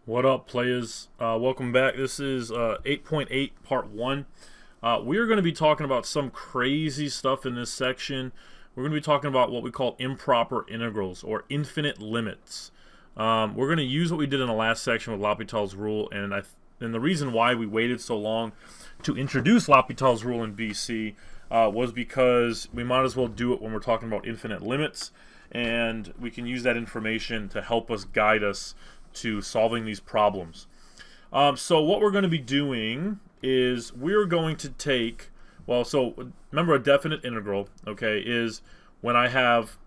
What up, players? Welcome back. This is 8.8 Part 1. We are going to be talking about some crazy stuff in this section. We're going to be talking about what we call improper integrals, or infinite limits. We're going to use what we did in the last section with L'Hopital's rule, and the reason why we waited so long to introduce L'Hopital's rule in BC was because we might as well do it when we're talking about infinite limits, and we can use that information to help us guide us to solving these problems. So what we're going to be doing is we're going to take, so remember, a definite integral, okay, is when I have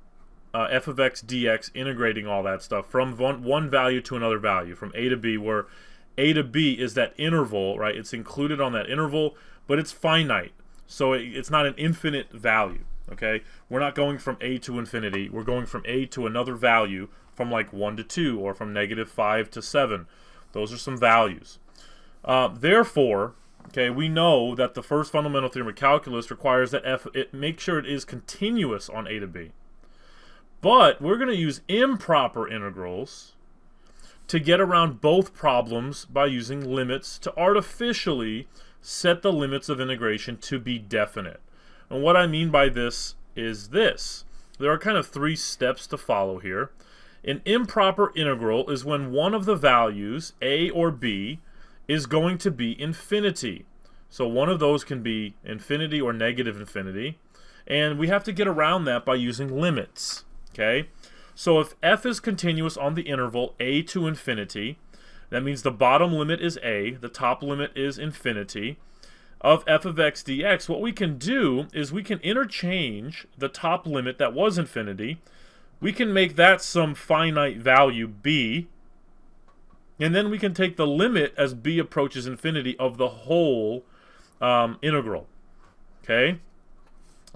f of x dx integrating all that stuff from one value to another value, from a to b, where a to b is that interval, right? It's included on that interval, but it's finite, so it's not an infinite value, okay? We're not going from a to infinity. We're going from a to another value, from like 1 to 2, or from -5 to 7. Those are some values. Therefore, okay, we know that the first fundamental theorem of calculus requires that make sure it is continuous on a to b. But we're going to use improper integrals to get around both problems by using limits to artificially set the limits of integration to be definite. And what I mean by this is this. There are kind of 3 steps to follow here. An improper integral is when one of the values, a or b, is going to be infinity. So one of those can be infinity or negative infinity, and we have to get around that by using limits. Okay? So if f is continuous on the interval a to infinity, that means the bottom limit is a, the top limit is infinity, of f of x dx, what we can do is we can interchange the top limit that was infinity. We can make that some finite value b, and then we can take the limit as b approaches infinity of the whole integral. Okay?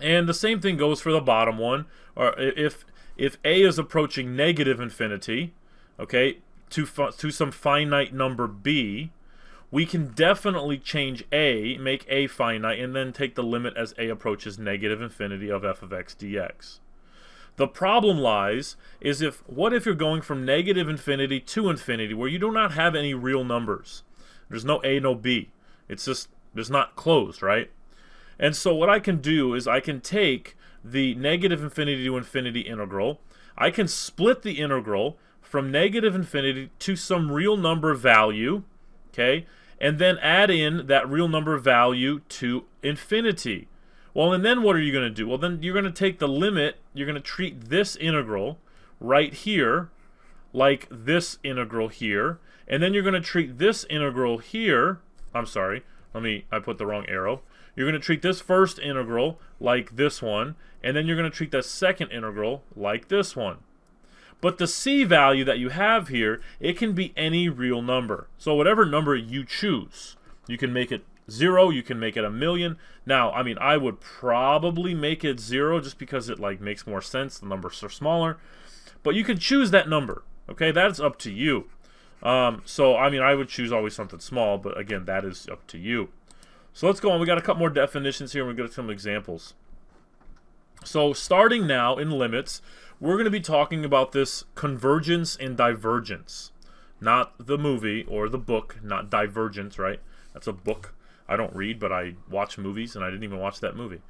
And the same thing goes for the bottom one. Or if a is approaching negative infinity, okay, to some finite number b, we can definitely change a, make a finite, and then take the limit as a approaches negative infinity of f of x dx. The problem lies is what if you're going from negative infinity to infinity, where you do not have any real numbers? There's no a, no b. It's not closed, right? And so what I can do is I can take the negative infinity to infinity integral. I can split the integral from negative infinity to some real number value, okay, and then add in that real number value to infinity. Well, and then what are you going to do? Well, then you're going to take the limit, you're going to treat this integral right here like this integral here, and then you're going to treat this integral here, I'm sorry, I put the wrong arrow. You're going to treat this first integral like this one, and then you're going to treat the second integral like this one. But the c value that you have here, it can be any real number. So whatever number you choose, you can make it 0, you can make it 1,000,000. Now, I would probably make it 0 just because it makes more sense. The numbers are smaller. But you can choose that number. Okay, that's up to you. I would choose always something small, but again, that is up to you. So let's go on. We got a couple more definitions here, and we'll get some examples. So starting now in limits, we're going to be talking about this convergence and divergence. Not the movie or the book, not Divergence, right? That's a book. I don't read, but I watch movies, and I didn't even watch that movie.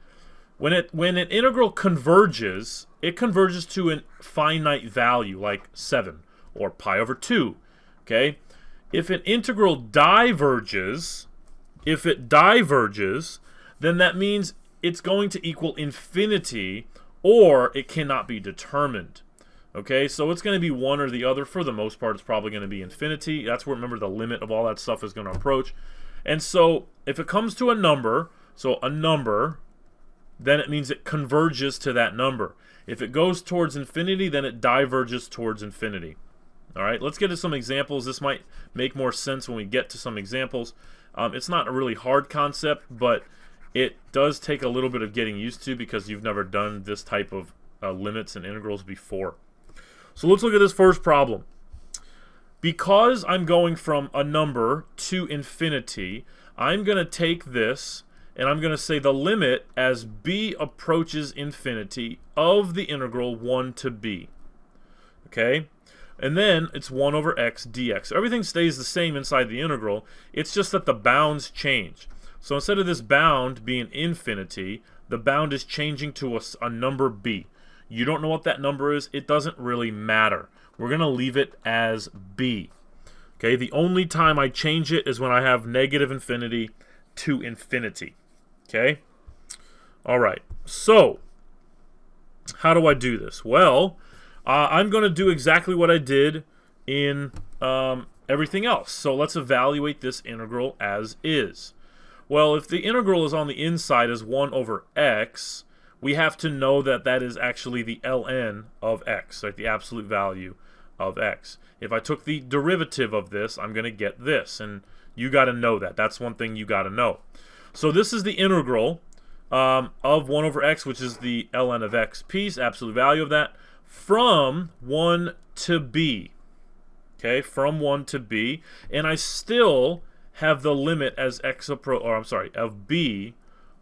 When an integral converges, it converges to a finite value, like 7 or pi over 2. Okay? If an integral diverges, then that means it's going to equal infinity, or it cannot be determined. Okay, so it's going to be one or the other. For the most part, it's probably going to be infinity. That's where, remember, the limit of all that stuff is going to approach. And so if it comes to a number, then it means it converges to that number. If it goes towards infinity, then it diverges towards infinity. All right, let's get to some examples. This might make more sense when we get to some examples. It's not a really hard concept, but it does take a little bit of getting used to because you've never done this type of limits and integrals before. So let's look at this first problem. Because I'm going from a number to infinity, I'm going to take this and I'm going to say the limit as b approaches infinity of the integral 1 to b. Okay? And then it's 1 over x dx. Everything stays the same inside the integral. It's just that the bounds change. So instead of this bound being infinity, the bound is changing to a number b. You don't know what that number is. It doesn't really matter. We're going to leave it as b. Okay, the only time I change it is when I have negative infinity to infinity. Okay? All right. So, how do I do this? Well, I'm going to do exactly what I did in everything else. So let's evaluate this integral as is. Well, if the integral is on the inside as 1 over x, we have to know that that is actually the ln of x, right? The absolute value of x. If I took the derivative of this, I'm going to get this, and you got to know that. That's one thing you got to know. So this is the integral of 1 over x, which is the ln of x piece, absolute value of that, from 1 to b. Okay, from 1 to b, and I still have the limit as x of b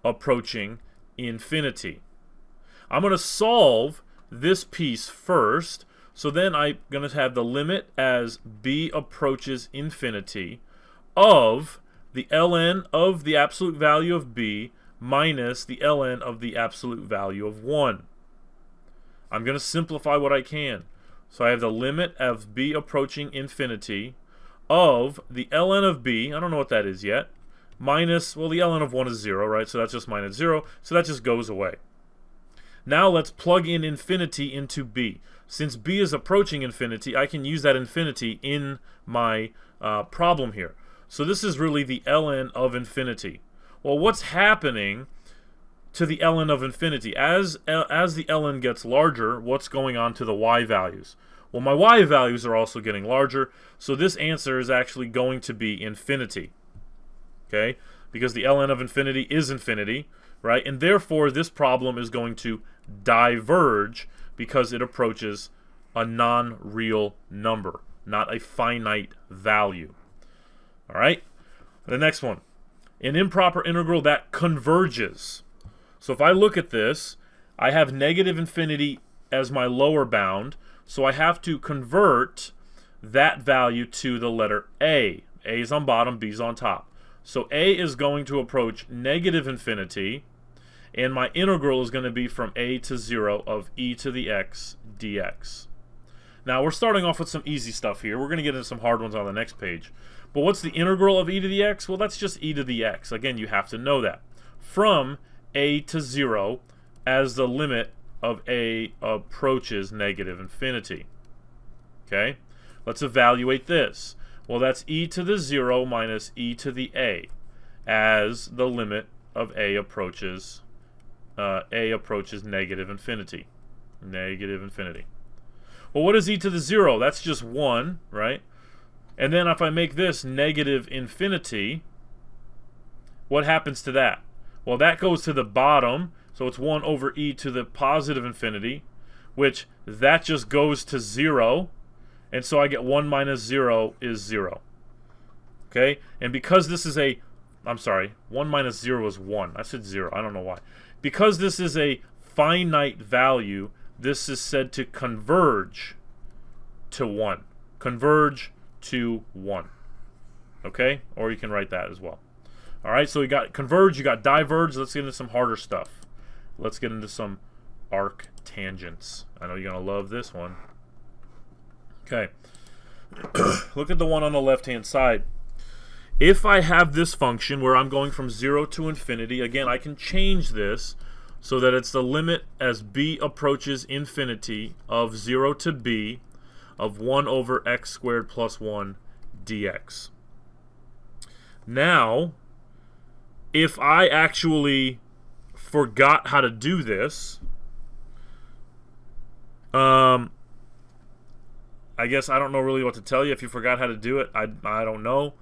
approaching infinity. I'm going to solve this piece first, so then I'm going to have the limit as b approaches infinity of the ln of the absolute value of b minus the ln of the absolute value of 1. I'm going to simplify what I can. So I have the limit of b approaching infinity of the ln of b, I don't know what that is yet, minus, well, the ln of 1 is 0, right? So that's just minus 0, so that just goes away. Now let's plug in infinity into b. Since b is approaching infinity, I can use that infinity in my problem here. So this is really the ln of infinity. Well, what's happening to the ln of infinity? As the ln gets larger, what's going on to the y values? Well, my y values are also getting larger, so this answer is actually going to be infinity. Okay? Because the ln of infinity is infinity, right? And therefore, this problem is going to diverge because it approaches a non-real number, not a finite value. All right? The next one. An improper integral that converges. So if I look at this, I have negative infinity as my lower bound, so I have to convert that value to the letter a. A is on bottom, b is on top. So a is going to approach negative infinity, and my integral is going to be from a to 0 of e to the x dx. Now we're starting off with some easy stuff here. We're going to get into some hard ones on the next page. But what's the integral of e to the x? Well, that's just e to the x. Again, you have to know that. From a to 0 as the limit of a approaches negative infinity. Okay? Let's evaluate this. Well, that's e to the 0 minus e to the a as the limit of a approaches negative infinity. Negative infinity. Well, what is e to the 0? That's just 1, right? And then if I make this negative infinity, what happens to that? Well, that goes to the bottom, so it's 1 over e to the positive infinity, which that just goes to 0, and so I get 1 minus 0 is 0. Okay? And because this is a, 1 minus 0 is 1. I said 0. I don't know why. Because this is a finite value, this is said to converge to 1. Converge to 1. Okay? Or you can write that as well. Alright, so we got converge, you got diverge. Let's get into some harder stuff. Let's get into some arctangents. I know you're going to love this one. Okay. Look at the one on the left-hand side. If I have this function where I'm going from 0 to infinity, again, I can change this so that it's the limit as b approaches infinity of 0 to b of 1 over x squared plus 1 dx. Now, if I actually forgot how to do this, I guess I don't know really what to tell you. If you forgot how to do it, I don't know.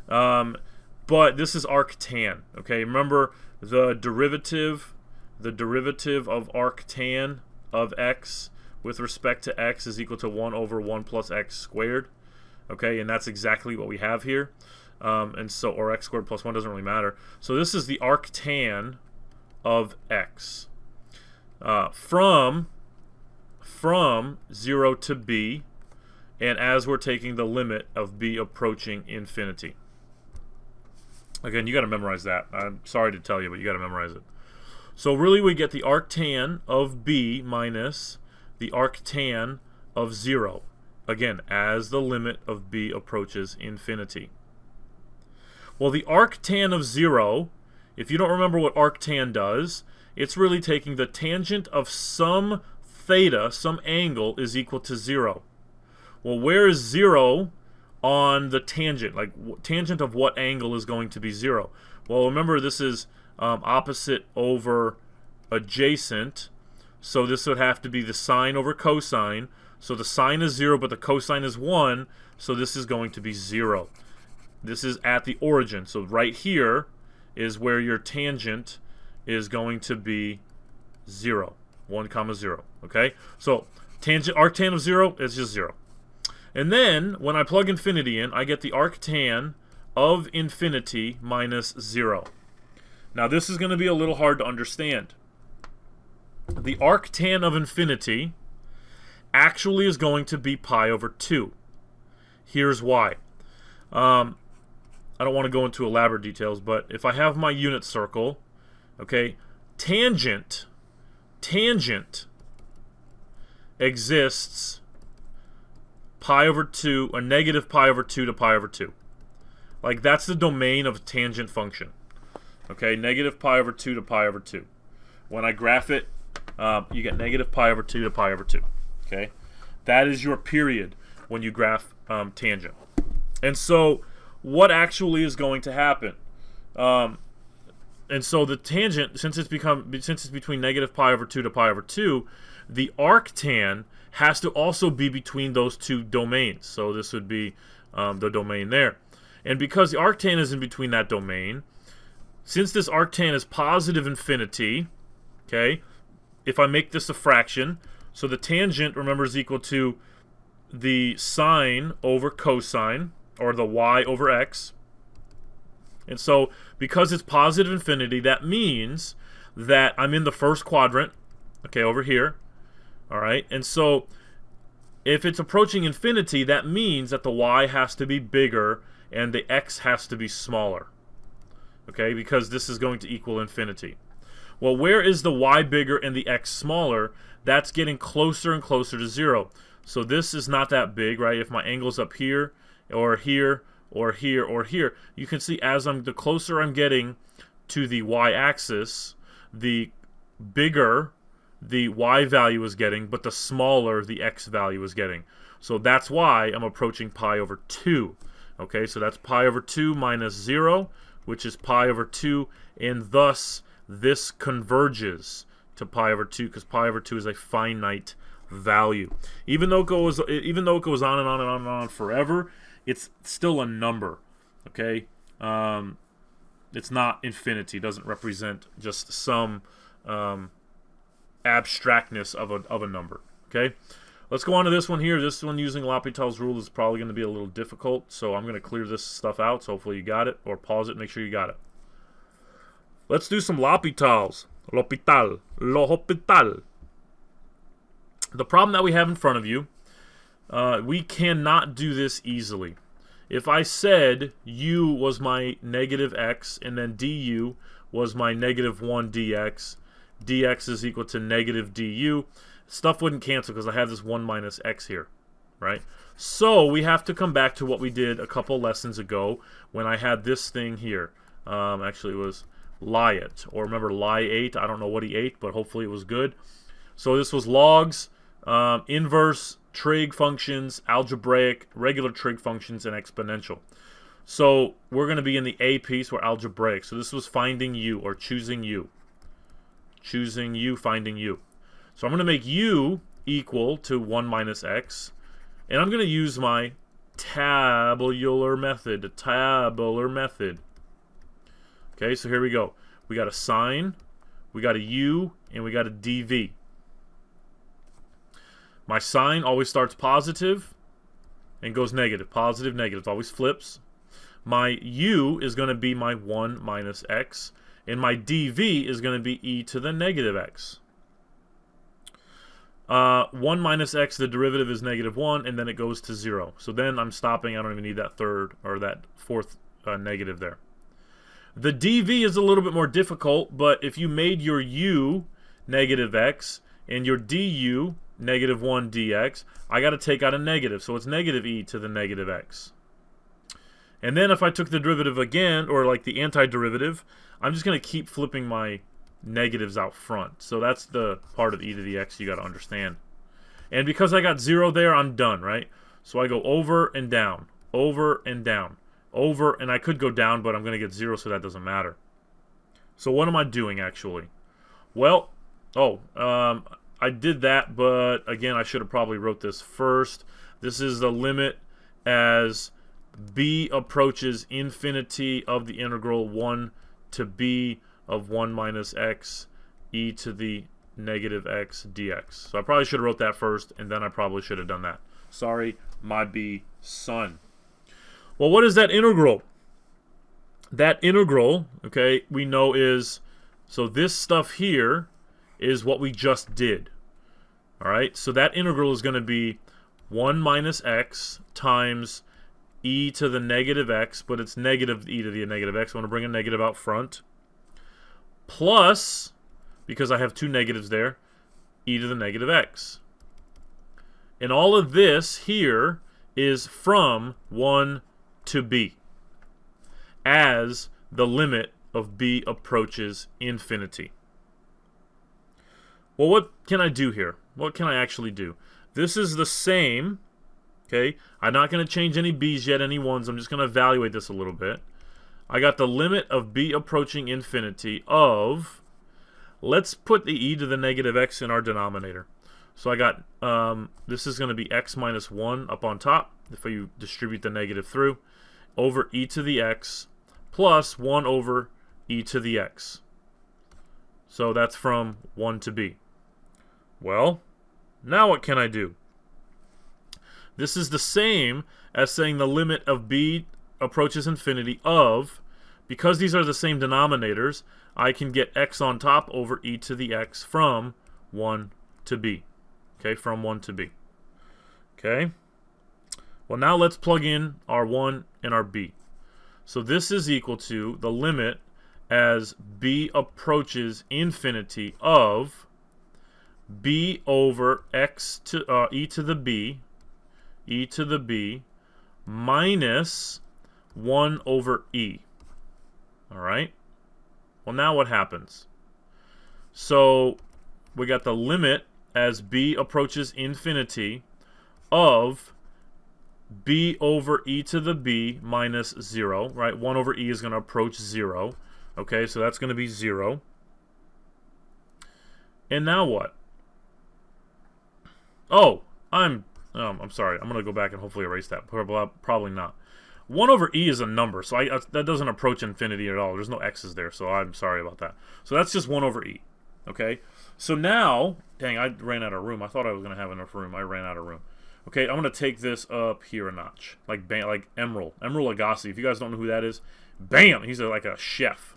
But this is arctan. Okay, remember the derivative of arctan of x with respect to x is equal to 1 over 1 plus x squared. Okay, and that's exactly what we have here. And so, or x squared plus 1 doesn't really matter. So this is the arctan of x. From 0 to b, and as we're taking the limit of b approaching infinity. Again, you got to memorize that. I'm sorry to tell you, but you got to memorize it. So really we get the arctan of b minus the arctan of 0. Again, as the limit of b approaches infinity. Well, the arctan of 0, if you don't remember what arctan does, it's really taking the tangent of some theta, some angle, is equal to 0. Well, where is 0 on the tangent? Like, tangent of what angle is going to be 0? Well, remember this is opposite over adjacent, so this would have to be the sine over cosine. So the sine is 0, but the cosine is 1, so this is going to be 0. This is at the origin, so right here is where your tangent is going to be 0, 1 comma 0, okay? So tangent, arctan of 0 is just 0. And then, when I plug infinity in, I get the arctan of infinity minus 0. Now this is going to be a little hard to understand. The arctan of infinity actually is going to be pi over 2. Here's why. I don't want to go into elaborate details, but if I have my unit circle, okay, tangent exists pi over 2, or negative pi over 2 to pi over 2. Like, that's the domain of a tangent function. Okay, negative pi over 2 to pi over 2. When I graph it, you get negative pi over 2 to pi over 2. Okay, that is your period when you graph tangent. And so, what actually is going to happen? And so the tangent, since it's between negative pi over 2 to pi over 2, the arctan has to also be between those two domains. So this would be the domain there. And because the arctan is in between that domain, since this arctan is positive infinity, okay, if I make this a fraction, so the tangent, remember, is equal to the sine over cosine, or the y over x. And so, because it's positive infinity, that means that I'm in the first quadrant, okay, over here. All right, and so if it's approaching infinity, that means that the y has to be bigger and the x has to be smaller, okay, because this is going to equal infinity. Well, where is the y bigger and the x smaller? That's getting closer and closer to 0. So this is not that big, right? If my angle's up here, or here, or here, or here, you can see as the closer I'm getting to the y-axis, the bigger the y value is getting, but the smaller the x value is getting. So that's why I'm approaching pi over 2. Okay, so that's pi over 2 minus 0, which is pi over 2, and thus this converges to pi over 2, because pi over 2 is a finite value. Even though it goes on and on and on and on forever, it's still a number. Okay, it's not infinity. It doesn't represent just some abstractness of a number. Okay, let's go on to this one here. This one, using L'Hopital's rule, is probably going to be a little difficult, so I'm going to clear this stuff out. So hopefully you got it, or pause it, make sure you got it. Let's do some L'Hopital's. L'Hopital. The problem that we have in front of you, we cannot do this easily. If I said u was my negative x, and then du was my negative 1 dx, dx is equal to negative du, stuff wouldn't cancel because I have this 1 minus x here, right? So we have to come back to what we did a couple lessons ago when I had this thing here. Actually, it was Lyot, or remember Lie ate. I don't know what he ate, but hopefully it was good. So this was logs, inverse, trig functions, algebraic, regular trig functions, and exponential. So we're going to be in the A piece, where algebraic. So this was finding u, or choosing u. Choosing u, finding u. So I'm going to make u equal to 1 minus x, and I'm going to use my tabular method. Okay, so here we go. We got a sine, we got a u, and we got a dv. My sine always starts positive and goes negative. Positive, negative. It always flips. My u is going to be my 1 minus x, and my dv is going to be e to the negative x. 1 minus x, the derivative is negative 1, and then it goes to 0. So then I'm stopping. I don't even need that third or that fourth negative there. The dv is a little bit more difficult, but if you made your u negative x and your du negative 1 dx, I got to take out a negative, so it's negative e to the negative x. And then if I took the derivative again, or like the antiderivative, I'm just going to keep flipping my negatives out front. So that's the part of e to the x you got to understand. And because I got 0 there, I'm done, right? So I go over and down, over and down, over, and I could go down, but I'm going to get 0, so that doesn't matter. So what am I doing, actually? Well, I did that, but again, I should have probably wrote this first. This is the limit as b approaches infinity of the integral 1 to b of 1 minus x e to the negative x dx. So I probably should have wrote that first, and then I probably should have done that. Sorry, my B son. Well, what is that integral? That integral, okay, we know is, so this stuff here is what we just did. All right, so that integral is going to be 1 minus x times e to the negative x, but it's negative e to the negative x. I want to bring a negative out front. Plus, because I have two negatives there, e to the negative x. And all of this here is from 1 to b as the limit of b approaches infinity. Well, what can I do here? What can I actually do? This is the same, okay? I'm not going to change any b's yet, any 1s. I'm just going to evaluate this a little bit. I got the limit of b approaching infinity of, let's put the e to the negative x in our denominator. So I got, this is going to be x minus 1 up on top, if you distribute the negative through, over e to the x plus 1 over e to the x. So that's from 1 to b. Well, now what can I do? This is the same as saying the limit of b approaches infinity of, because these are the same denominators, I can get x on top over e to the x from 1 to b. Okay, from 1 to b. Okay? Well, now let's plug in our 1 and our b. So this is equal to the limit as b approaches infinity of b over x to e to the b minus 1 over e. All right? Well, now what happens? So we got the limit as b approaches infinity of b over e to the b minus 0, right? 1 over e is going to approach 0. Okay, so that's going to be 0. And now what? Oh, I'm sorry. I'm going to go back and hopefully erase that. Probably not. 1 over e is a number, so that doesn't approach infinity at all. There's no x's there, so I'm sorry about that. So that's just 1 over e. Okay? So now, dang, I ran out of room. I thought I was going to have enough room. I ran out of room. Okay, I'm going to take this up here a notch. Like Emeril Lagasse. If you guys don't know who that is, bam! He's like a chef.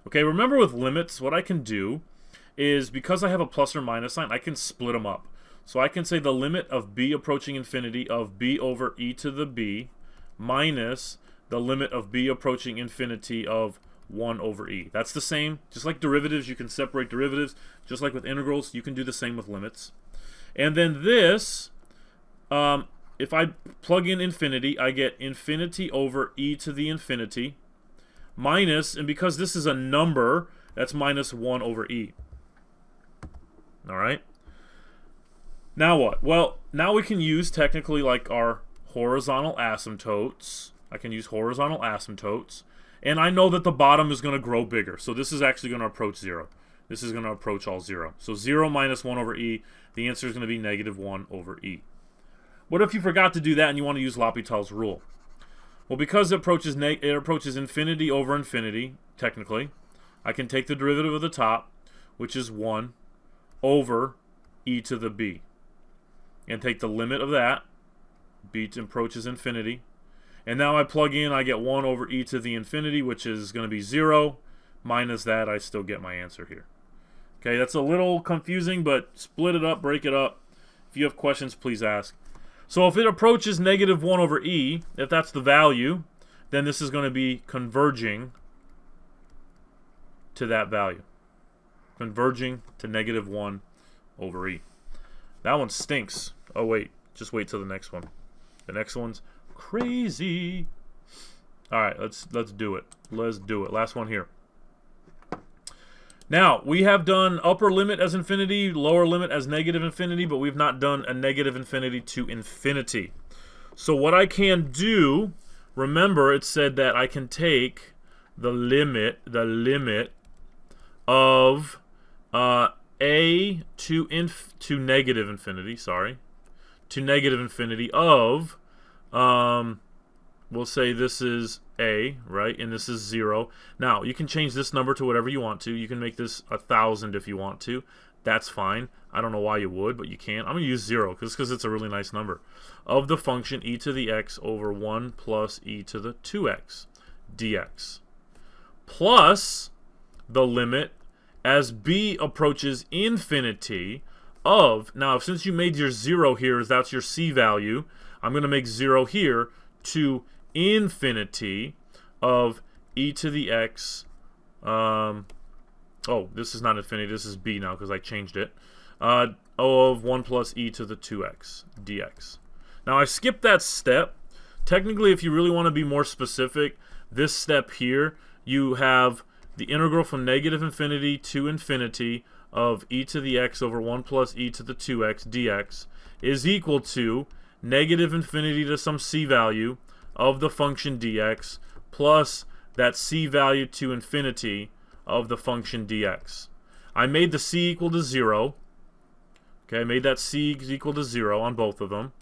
Okay, remember with limits, what I can do is, because I have a plus or minus sign, I can split them up. So I can say the limit of b approaching infinity of b over e to the b minus the limit of b approaching infinity of 1 over e. That's the same. Just like derivatives, you can separate derivatives. Just like with integrals, you can do the same with limits. And then this, if I plug in infinity, I get infinity over e to the infinity minus, and because this is a number, that's minus 1 over e. All right? Now what? Well, now we can use technically like our horizontal asymptotes. I can use horizontal asymptotes. And I know that the bottom is going to grow bigger. So this is actually going to approach 0. This is going to approach all 0. So 0 minus 1 over e, the answer is going to be negative 1 over e. What if you forgot to do that and you want to use L'Hopital's rule? Well, because it approaches infinity over infinity, technically, I can take the derivative of the top, which is 1, over e to the b. And take the limit of that, b approaches infinity. And now I plug in, I get 1 over e to the infinity, which is going to be 0. Minus that, I still get my answer here. Okay, that's a little confusing, but split it up, break it up. If you have questions, please ask. So if it approaches negative 1 over e, if that's the value, then this is going to be converging to that value. Converging to negative 1 over e. That one stinks. Oh, wait. Just wait till the next one. The next one's crazy. All right, let's do it. Let's do it. Last one here. Now, we have done upper limit as infinity, lower limit as negative infinity, but we've not done a negative infinity to infinity. So what I can do, remember it said that I can take the limit of a to negative infinity, to negative infinity of, we'll say this is a, right, and this is 0. Now, you can change this number to whatever you want to. You can make this 1,000 if you want to. That's fine. I don't know why you would, but you can. I'm going to use 0 because it's a really nice number. Of the function e to the x over 1 plus e to the 2x dx. Plus the limit as b approaches infinity of, now since you made your 0 here, that's your c value, I'm going to make 0 here, to infinity of e to the x, oh, this is not infinity, this is b now because I changed it, of 1 plus e to the 2x dx. Now I skipped that step. Technically, if you really want to be more specific, this step here, you have the integral from negative infinity to infinity of e to the x over 1 plus e to the 2x dx is equal to negative infinity to some c value of the function dx plus that c value to infinity of the function dx. I made the c equal to 0. Okay, I made that c equal to 0 on both of them.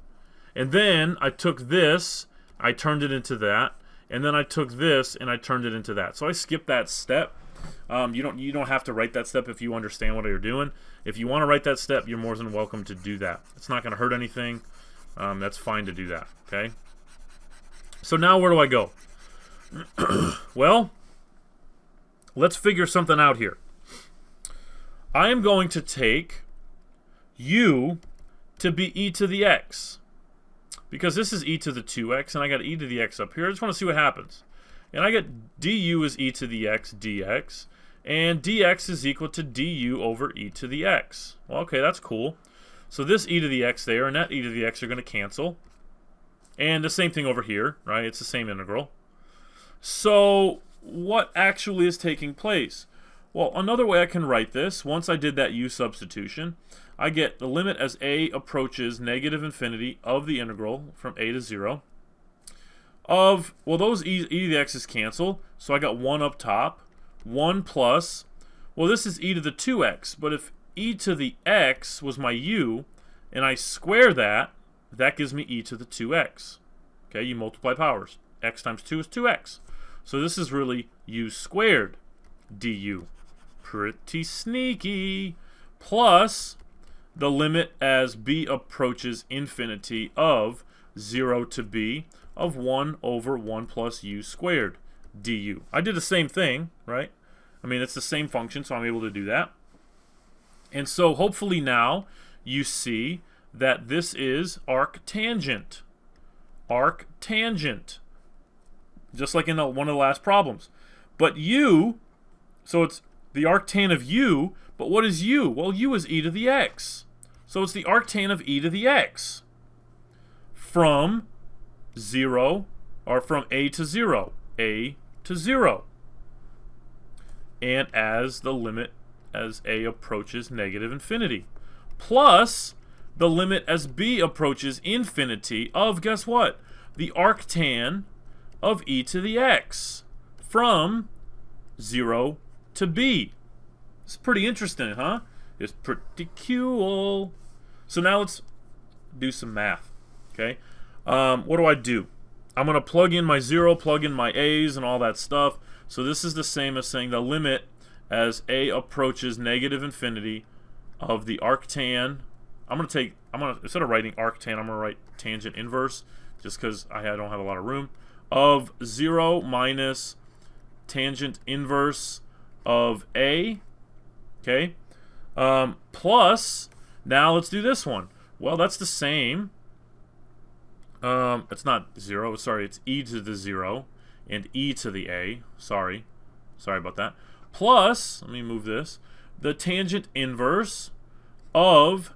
And then I took this, I turned it into that, and then I took this and I turned it into that. So I skipped that step. You don't have to write that step if you understand what you're doing. If you want to write that step, you're more than welcome to do that. It's not going to hurt anything. That's fine to do that. Okay. So now where do I go? Well, let's figure something out here. I am going to take u to be e to the x. Because this is e to the 2x, and I got e to the x up here. I just want to see what happens. And I get du is e to the x dx, and dx is equal to du over e to the x. Well, okay, that's cool. So this e to the x there and that e to the x are going to cancel. And the same thing over here, right? It's the same integral. So what actually is taking place? Well, another way I can write this, once I did that u substitution, I get the limit as a approaches negative infinity of the integral from a to 0 of, well, those e to the x's cancel, so I got 1 up top, 1 plus, well, this is e to the 2x, but if e to the x was my u, and I square that, that gives me e to the 2x. Okay, you multiply powers. X times 2 is 2x. So this is really u squared du. Pretty sneaky. Plus the limit as b approaches infinity of 0 to b of 1 over 1 plus u squared du. I did the same thing, right? I mean, it's the same function, so I'm able to do that. And so hopefully now you see that this is arctangent. Arctangent. Just like in one of the last problems. But u, so it's the arctan of u, but what is u? Well, u is e to the x. So it's the arctan of e to the x. From 0, or from a to 0. A to 0. And as the limit as a approaches negative infinity. Plus the limit as b approaches infinity of, guess what? The arctan of e to the x from 0 to b. It's pretty interesting, huh? It's pretty cool. So now let's do some math, okay? What do? I'm going to plug in my 0, plug in my a's and all that stuff. So this is the same as saying the limit as a approaches negative infinity of the arctan. Instead of writing arctan, I'm going to write tangent inverse just because I don't have a lot of room. Of 0 minus tangent inverse of a, okay? plus, now let's do this one. Well, that's the same. It's not 0. Sorry, it's e to the 0 and e to the a. Sorry about that. Plus, let me move this. The tangent inverse of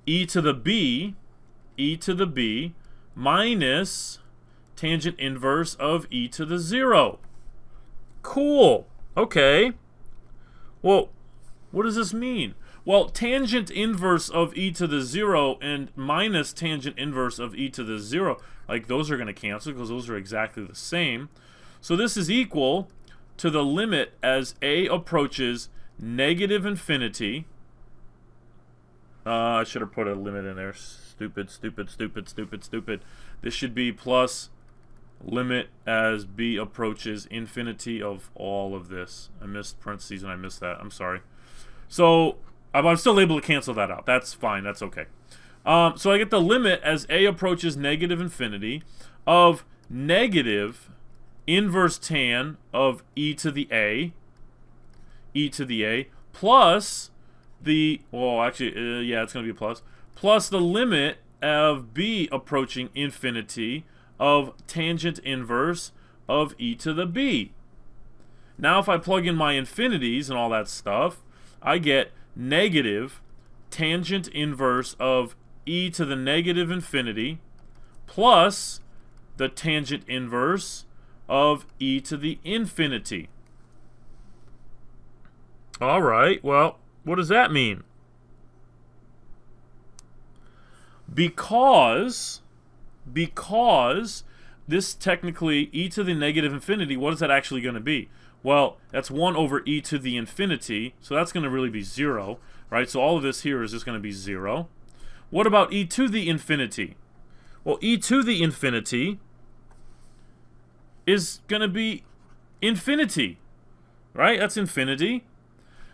e to the b minus tangent inverse of e to the 0. Cool. Okay. Well, what does this mean? Well, tangent inverse of e to the 0 and minus tangent inverse of e to the 0, like those are going to cancel because those are exactly the same. So this is equal to the limit as a approaches negative infinity. I should have put a limit in there. Stupid. This should be plus limit as b approaches infinity of all of this. I missed parentheses and I missed that. I'm sorry. So I'm still able to cancel that out. That's fine. That's okay. So I get the limit as a approaches negative infinity of negative inverse tan of e to the a plus the, well, actually, yeah, it's going to be a plus the limit of b approaching infinity of tangent inverse of e to the b. Now if I plug in my infinities and all that stuff, I get negative tangent inverse of e to the negative infinity plus the tangent inverse of e to the infinity. All right, well, what does that mean? Because this technically, e to the negative infinity, what is that actually going to be? Well, that's 1 over e to the infinity, so that's going to really be 0, right? So all of this here is just going to be 0. What about e to the infinity? Well, e to the infinity is going to be infinity, right? That's infinity.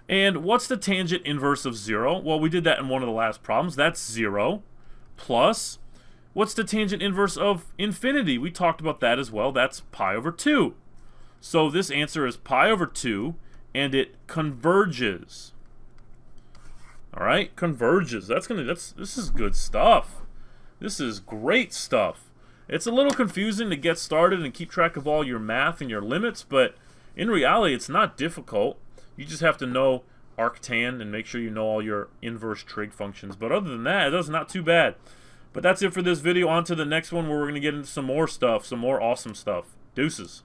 And what's the tangent inverse of 0? Well, we did that in one of the last problems. That's 0 plus, what's the tangent inverse of infinity? We talked about that as well. That's pi over 2. So this answer is pi over 2, and it converges. All right, converges. This is good stuff. This is great stuff. It's a little confusing to get started and keep track of all your math and your limits, but in reality, it's not difficult. You just have to know arctan and make sure you know all your inverse trig functions. But other than that, that's not too bad. But that's it for this video. On to the next one where we're going to get into some more stuff, some more awesome stuff. Deuces.